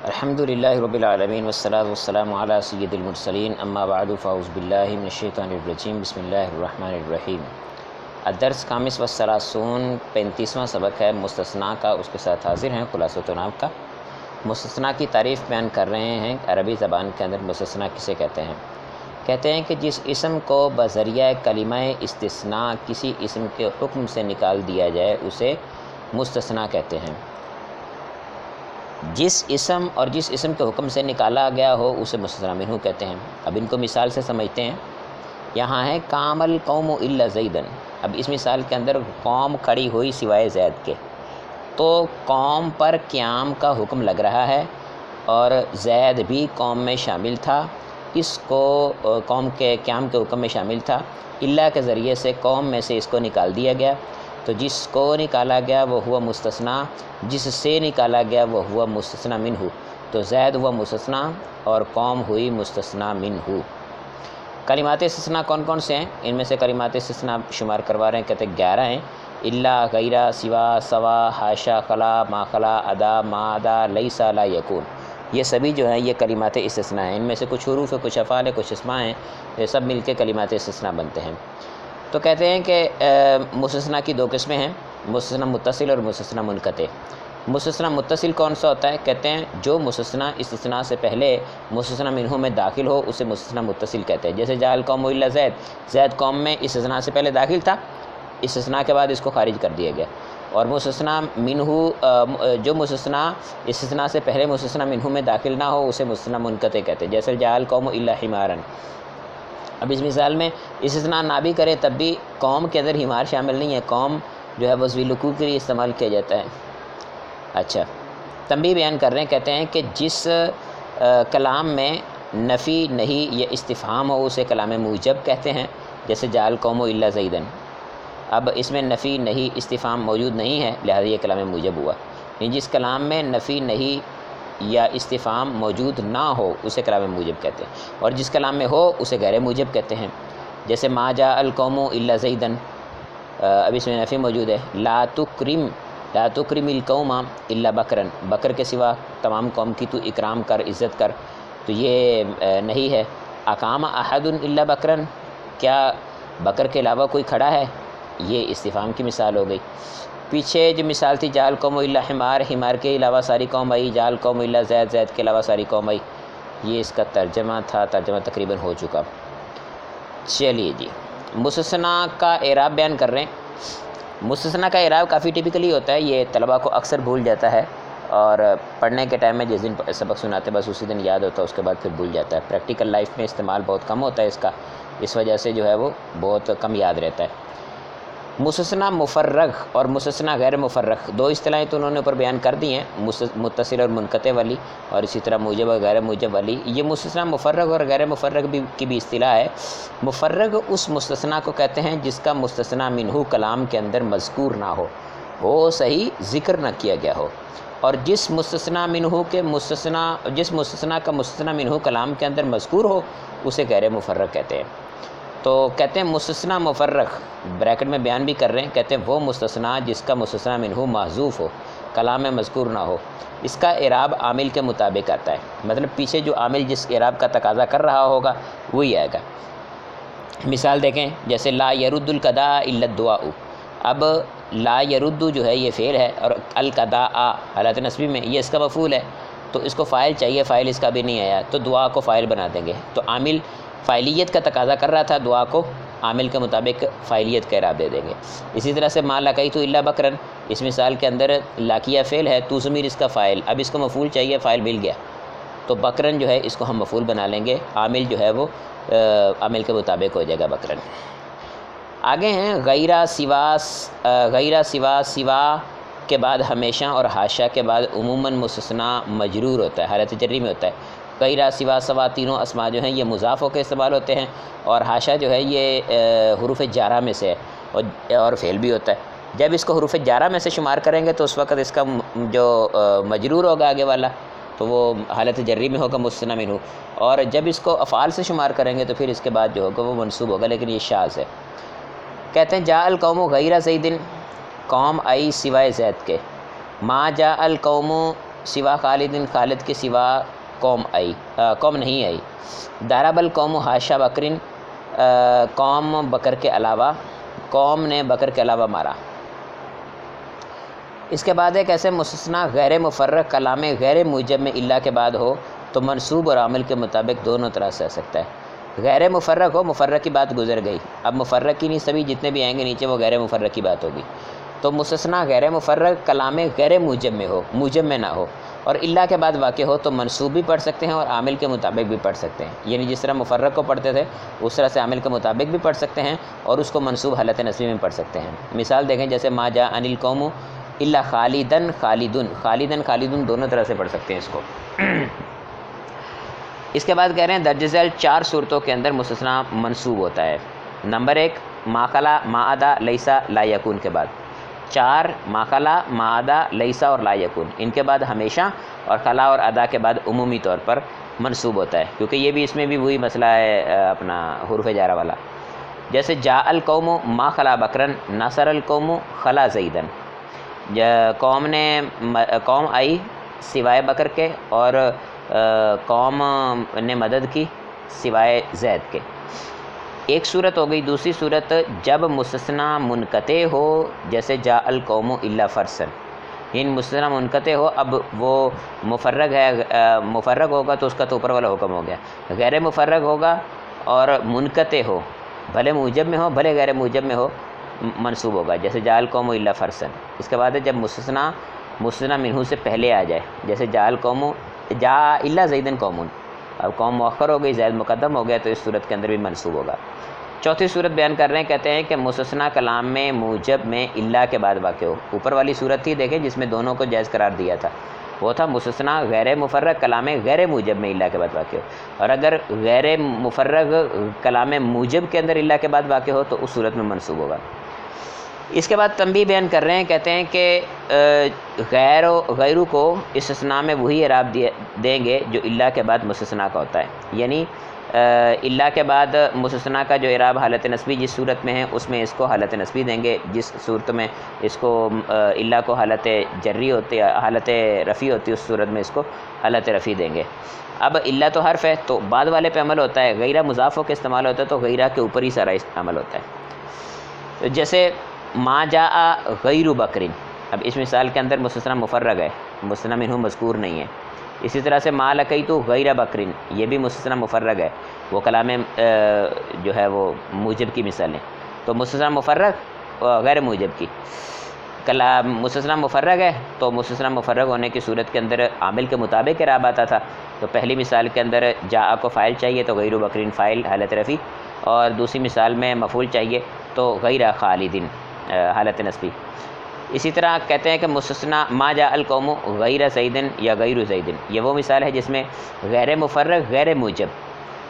الحمدللہ رب العالمین والصلاة والسلام علی سید المرسلین اما بعد فاعوذ باللہ من الشیطان الرجیم بسم اللہ الرحمن الرحیم۔ الدرس خامس والثلاثون 35واں سبق ہے مستثنیٰ کا، اس کے ساتھ حاضر ہیں خلاصۃ النحو کا۔ مستثنیٰ کی تعریف بیان کر رہے ہیں۔ عربی زبان کے اندر مستثنیٰ کسے کہتے ہیں؟ کہتے ہیں کہ جس اسم کو بذریعہ کلمہ استثناء کسی اسم کے حکم سے نکال دیا جائے اسے مستثنیٰ کہتے ہیں۔ جس اسم اور جس اسم کے حکم سے نکالا گیا ہو اسے مستثنیٰ منہ کہتے ہیں۔ اب ان کو مثال سے سمجھتے ہیں۔ یہاں ہے قام القوم الا زیدن۔ اب اس مثال کے اندر قوم کھڑی ہوئی سوائے زید کے، تو قوم پر قیام کا حکم لگ رہا ہے اور زید بھی قوم میں شامل تھا، اس کو قوم کے قیام کے حکم میں شامل تھا۔ الا کے ذریعے سے قوم میں سے اس کو نکال دیا گیا، تو جس کو نکالا گیا وہ ہوا مستثنیٰ، جس سے نکالا گیا وہ ہوا مستثنیٰ منہ، تو زید ہوا مستثنیٰ اور قوم ہوئی مستثنیٰ منہ۔ کلمات استثناء کون کون سے ہیں؟ ان میں سے کلمات استثناء شمار کروا رہے ہیں، کہتے ہیں 11 ہیں۔ الا، غیرہ، سوا، سوا، حاشا، خلا، ما خلا، ادا، ما ادا، لیس، لا یکون، یہ سبھی جو ہیں یہ کلمات استثناء ہیں۔ ان میں سے کچھ حروف ہے، کچھ افعال ہے، کچھ اسماء ہیں، یہ سب مل کے کلمات استثناء بنتے ہیں۔ تو کہتے ہیں کہ مستثنیٰ کی دو قسمیں ہیں، مستثنیٰ متصل اور مستثنیٰ منقطع۔ مستثنیٰ متصل کون سا ہوتا ہے؟ کہتے ہیں جو مستثنیٰ استثناء سے پہلے مستثنیٰ منہ میں داخل ہو اسے مستثنیٰ متصل کہتے ہیں۔ جیسے جاء القوم الا زید، زید قوم میں استثناء سے پہلے داخل تھا، استثناء کے بعد اس کو خارج کر دیا گیا۔ اور مستثنیٰ منہ، جو مستثنیٰ استثناء سے پہلے مستثنیٰ منہ میں داخل نہ ہو اسے مستثنیٰ منقطع کہتے ہیں۔ جیسے جاء القوم الا حمارا۔ اب اس مثال میں استثناء نہ بھی کرے تب بھی قوم کے اندر حمار شامل نہیں ہے، قوم جو ہے وضوی لقوع کے لیے استعمال کیا جاتا ہے۔ اچھا، تنبیہ بیان کر رہے ہیں، کہتے ہیں کہ جس کلام میں نفی نہیں یا استفہام ہو اسے کلام موجب کہتے ہیں۔ جیسے جاء القوم الا زیدن، اب اس میں نفی نہیں استفہام موجود نہیں ہے لہذا یہ کلام موجب ہوا۔ جس کلام میں نفی نہیں یا استفہام موجود نہ ہو اسے کلام موجب کہتے ہیں، اور جس کلام میں ہو اسے غیر موجب کہتے ہیں۔ جیسے ما جاء القوم الا زیدن، اب اس میں نفی موجود ہے۔ لا تکرم القوم الا بکرن، بکر کے سوا تمام قوم کی تو اکرام کر، عزت کر، تو یہ نہیں ہے۔ اقام احد الا بکرن، کیا بکر کے علاوہ کوئی کھڑا ہے؟ یہ استفہام کی مثال ہو گئی۔ پیچھے جو مثال تھی جاء القوم الا حمار، حمار کے علاوہ ساری قوم آئی، جاء القوم الا زید، زید کے علاوہ ساری قوم آئی، یہ اس کا ترجمہ تھا، ترجمہ تقریباً ہو چکا۔ چلیے جی، مستثنیٰ کا اعراب بیان کر رہے ہیں۔ مستثنیٰ کا اعراب کافی ٹپیکلی ہوتا ہے، یہ طلباء کو اکثر بھول جاتا ہے، اور پڑھنے کے ٹائم میں جس دن سبق سناتے بس اسی دن یاد ہوتا ہے، اس کے بعد پھر بھول جاتا ہے۔ پریکٹیکل لائف میں استعمال بہت کم ہوتا ہے اس کا، اس وجہ سے جو ہے وہ بہت کم یاد رہتا ہے۔ مستثنیٰ مفرغ اور مستثنیٰ غیر مفرغ، دو اصطلاحیں تو انہوں نے اوپر بیان کر دی ہیں، متصل اور منقطع والی، اور اسی طرح موجب اور غیر موجب والی۔ یہ مستثنیٰ مفرغ اور غیر مفرغ کی بھی اصطلاح ہے۔ مفرغ اس مستثنیٰ کو کہتے ہیں جس کا مستثنیٰ منہ کلام کے اندر مذکور نہ ہو صحیح ذکر نہ کیا گیا ہو، اور جس مستثنیٰ کا مستثنیٰ منہ کلام کے اندر مذکور ہو اسے غیر مفرغ کہتے ہیں۔ تو کہتے ہیں مستثنیٰ مفرغ، بریکٹ میں بیان بھی کر رہے ہیں، کہتے ہیں وہ مستثنیٰ جس کا مستثنیٰ منہ محذوف ہو، کلام میں مذکور نہ ہو، اس کا اعراب عامل کے مطابق آتا ہے، مطلب پیچھے جو عامل جس اعراب کا تقاضا کر رہا ہوگا وہی آئے گا۔ مثال دیکھیں، جیسے لا يرد القضاء الا الدعاء، اب لا يرد جو ہے یہ فعل ہے، اور القضاء حالت نصبی میں یہ اس کا مفعول ہے، تو اس کو فاعل چاہیے، فاعل اس کا بھی نہیں آیا، تو دعا کو فاعل بنا دیں گے۔ تو عامل فاعلیت کا تقاضا کر رہا تھا، دعا کو عامل کے مطابق فاعلیت کا اعراب دے دیں گے۔ اسی طرح سے ما لقیت الا بکرن، اس مثال کے اندر لاقیہ فعل ہے، تو ضمیر اس کا فاعل، اب اس کو مفعول چاہیے، فاعل مل گیا، تو بکرن جو ہے اس کو ہم مفعول بنا لیں گے، عامل جو ہے وہ عامل کے مطابق ہو جائے گا بکرن۔ آگے ہیں غیرہ، سوا، سوا کے بعد ہمیشہ اور حاشا کے بعد عموماً مستثنیٰ مجرور ہوتا ہے، حالت جری میں ہوتا ہے۔ غیرہ، سوا، سوا تینوں اسماء جو ہیں یہ مضاف ہو کے استعمال ہوتے ہیں، اور حاشا جو ہے یہ حروف جارہ میں سے ہے اور فعل بھی ہوتا ہے۔ جب اس کو حروف جارہ میں سے شمار کریں گے تو اس وقت اس کا جو مجرور ہوگا آگے والا تو وہ حالت جری میں ہوگا مستثنیٰ منہ، اور جب اس کو افعال سے شمار کریں گے تو پھر اس کے بعد جو ہوگا وہ منصوب ہوگا، لیکن یہ شاذ ہے۔ کہتے ہیں جاء القوم غیر زیدن، قوم آئی سوائے زید کے۔ ما جاء القوم سوا خالدن، خالد کے سوا قوم نہیں آئی۔ ضرب القوم حاشا بکرن، قوم بکر کے علاوہ، قوم نے بکر کے علاوہ مارا۔ اس کے بعد ایک ایسے مستثنا غیر مفرغ کلام غیر موجب میں الا کے بعد ہو تو منصوب اور عامل کے مطابق دونوں طرح سے آ سکتا ہے۔ غیر مفرغ ہو، مفرغ کی بات گزر گئی، اب مفرغ کی نہیں، سبھی جتنے بھی آئیں گے نیچے وہ غیر مفرغ کی بات ہوگی۔ تو مستثنا غیر مفرغ کلام غیر موجب میں ہو، موجب میں نہ ہو، اور الا کے بعد واقع ہو تو منصوب بھی پڑھ سکتے ہیں اور عامل کے مطابق بھی پڑھ سکتے ہیں، یعنی جس طرح مفرغ کو پڑھتے تھے اس طرح سے عامل کے مطابق بھی پڑھ سکتے ہیں اور اس کو منصوب حالت نصبی میں پڑھ سکتے ہیں۔ مثال دیکھیں جیسے ما جاء عن القوم الا خالدن خالدن، خالدن خالدن دونوں طرح سے پڑھ سکتے ہیں اس کو۔ اس کے بعد کہہ رہے ہیں درج ذیل 4 صورتوں کے اندر مستثنا منصوب ہوتا ہے۔ نمبر 1 ما خلا ما عدا لیسا لا یکون کے بعد، 4 ما خلا ما عدا لیسا اور لا یکون، ان کے بعد ہمیشہ اور خلا اور ادا کے بعد عمومی طور پر منصوب ہوتا ہے، کیونکہ یہ بھی اس میں بھی وہی مسئلہ ہے اپنا حروف جارہ والا۔ جیسے جاء القوم ما خلا بکرن نصر القوم خلا زیدن، قوم آئی سوائے بکر کے اور قوم نے مدد کی سوائے زید کے۔ ایک صورت ہو گئی۔ دوسری صورت جب مستثنا منقطع ہو، جیسے جاء القوم الا فرسن، ان مستثنا منقطع ہو، اب وہ مفرغ ہے، مفرغ ہوگا تو اس کا تو اوپر والا حکم ہو گیا، غیر مفرغ ہوگا اور منقطع ہو، بھلے موجب میں ہو بھلے غیر موجب میں ہو، منصوب ہوگا، جیسے جاء القوم الا فرسن۔ اس کے بعد ہے جب مستثنا منہو سے پہلے آ جائے، جیسے جاء القوم جاء الا زیدن قوم، اب قوم مؤخر ہو گئی، زید مقدم ہو گیا، تو اس صورت کے اندر بھی منصوب ہوگا۔ چوتھی صورت بیان کر رہے ہیں، کہتے ہیں کہ مستثنا کلام میں موجب میں الا کے بعد واقع ہو۔ اوپر والی صورت تھی دیکھیں جس میں دونوں کو جائز قرار دیا تھا، وہ تھا مستثنا غیر مفرغ کلام غیر موجب میں الا کے بعد واقع ہو، اور اگر غیر مفرغ کلام موجب کے اندر الا کے بعد واقع ہو تو اس صورت میں منصوب ہوگا۔ اس کے بعد تنبیہ بیان کر رہے ہیں، کہتے ہیں کہ غیرو کو استثناء میں وہی اعراب دیں گے جو الا کے بعد مستثنا کا ہوتا ہے، یعنی الا کے بعد مستثنا کا جو اعراب حالت نصبی جس صورت میں ہے اس میں اس کو حالت نصبی دیں گے، جس صورت میں اس کو الا کو حالت جری ہوتی ہے، حالت رفیع ہوتی ہے، اس صورت میں اس کو حالت رفیع دیں گے۔ اب الا تو حرف ہے تو بعد والے پہ عمل ہوتا ہے، غیرہ مضاف ہو کے استعمال ہوتا ہے تو غیرہ کے اوپر ہی سارا عمل ہوتا ہے۔ جیسے ما جاء غیر بکرین، اب اس مثال کے اندر مستثنا مفرغ ہے، مستثنا منہ مذکور نہیں ہے۔ اسی طرح سے ما لقیت غیر بکرین، یہ بھی مستثنا مفرغ ہے، وہ کلام جو ہے وہ موجب کی مثالیں، تو مستثنا مفرغ غیر موجب کی کلام، مستثنا مفرغ ہے تو مستثنا مفرغ ہونے کی صورت کے اندر عامل کے مطابق اعراب آتا تھا، تو پہلی مثال کے اندر جاء کو فاعل چاہیے تو غیر بکرین فاعل حالت رفیع، اور دوسری مثال میں مفعول چاہیے تو غیر خالدین حالت نصبی۔ اسی طرح کہتے ہیں کہ مستثنا ما جاء القوم غیر زیدن یا غیر زیدن، یہ وہ مثال ہے جس میں غیر مفرغ غیر موجب،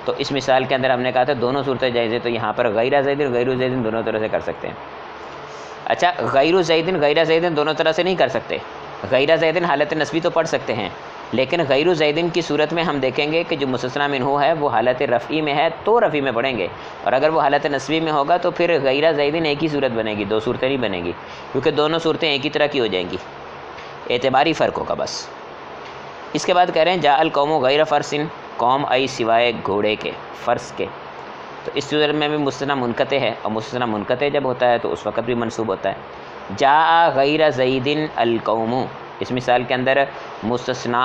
تو اس مثال کے اندر ہم نے کہا تھا دونوں صورتیں جائز ہیں، تو یہاں پر غیر زیدن دونوں طرح سے کر سکتے ہیں۔ اچھا، غیر زیدن دونوں طرح سے نہیں کر سکتے، غیر زیدن حالت نصبی تو پڑھ سکتے ہیں، لیکن غیر زیدن کی صورت میں ہم دیکھیں گے کہ جو مستثنا منہ ہے وہ حالت رفعی میں ہے تو رفعی میں پڑھیں گے، اور اگر وہ حالت نصبی میں ہوگا تو پھر غیر زیدن ایک ہی صورت بنے گی، دو صورتیں نہیں بنے گی، کیونکہ دونوں صورتیں ایک ہی طرح کی ہو جائیں گی، اعتباری فرق ہوگا بس۔ اس کے بعد کہہ رہے ہیں جاء القوم غیر فرسن، قوم آئی سوائے گھوڑے کے، فرس کے، تو اس صورت میں بھی مستثنا منقطع ہے، اور مستثنا منقطع جب ہوتا ہے تو اس وقت بھی منصوب ہوتا ہے۔ جاء غیر زیدن القوم، اس مثال کے اندر مستثنا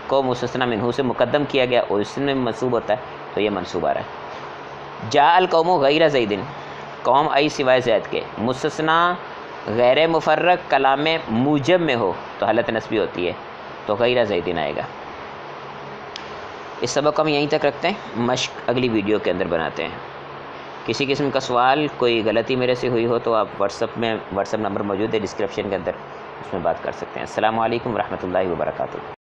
کو مستثنا منہ سے مقدم کیا گیا اور اس میں منصوب ہوتا ہے تو یہ منصوب آ رہا ہے۔ جاء القوم غیر زیدن، قوم آئی سوائے زید کے، مستثنا غیر مفرغ کلام موجب میں ہو تو حالت نصبی ہوتی ہے تو غیر زیدن آئے گا۔ اس سبق کو ہم یہیں تک رکھتے ہیں، مشق اگلی ویڈیو کے اندر بناتے ہیں۔ کسی قسم کا سوال، کوئی غلطی میرے سے ہوئی ہو تو آپ واٹس ایپ نمبر موجود ہے ڈسکرپشن کے اندر، اس میں بات کر سکتے ہیں۔ السلام علیکم ورحمۃ اللہ وبرکاتہ۔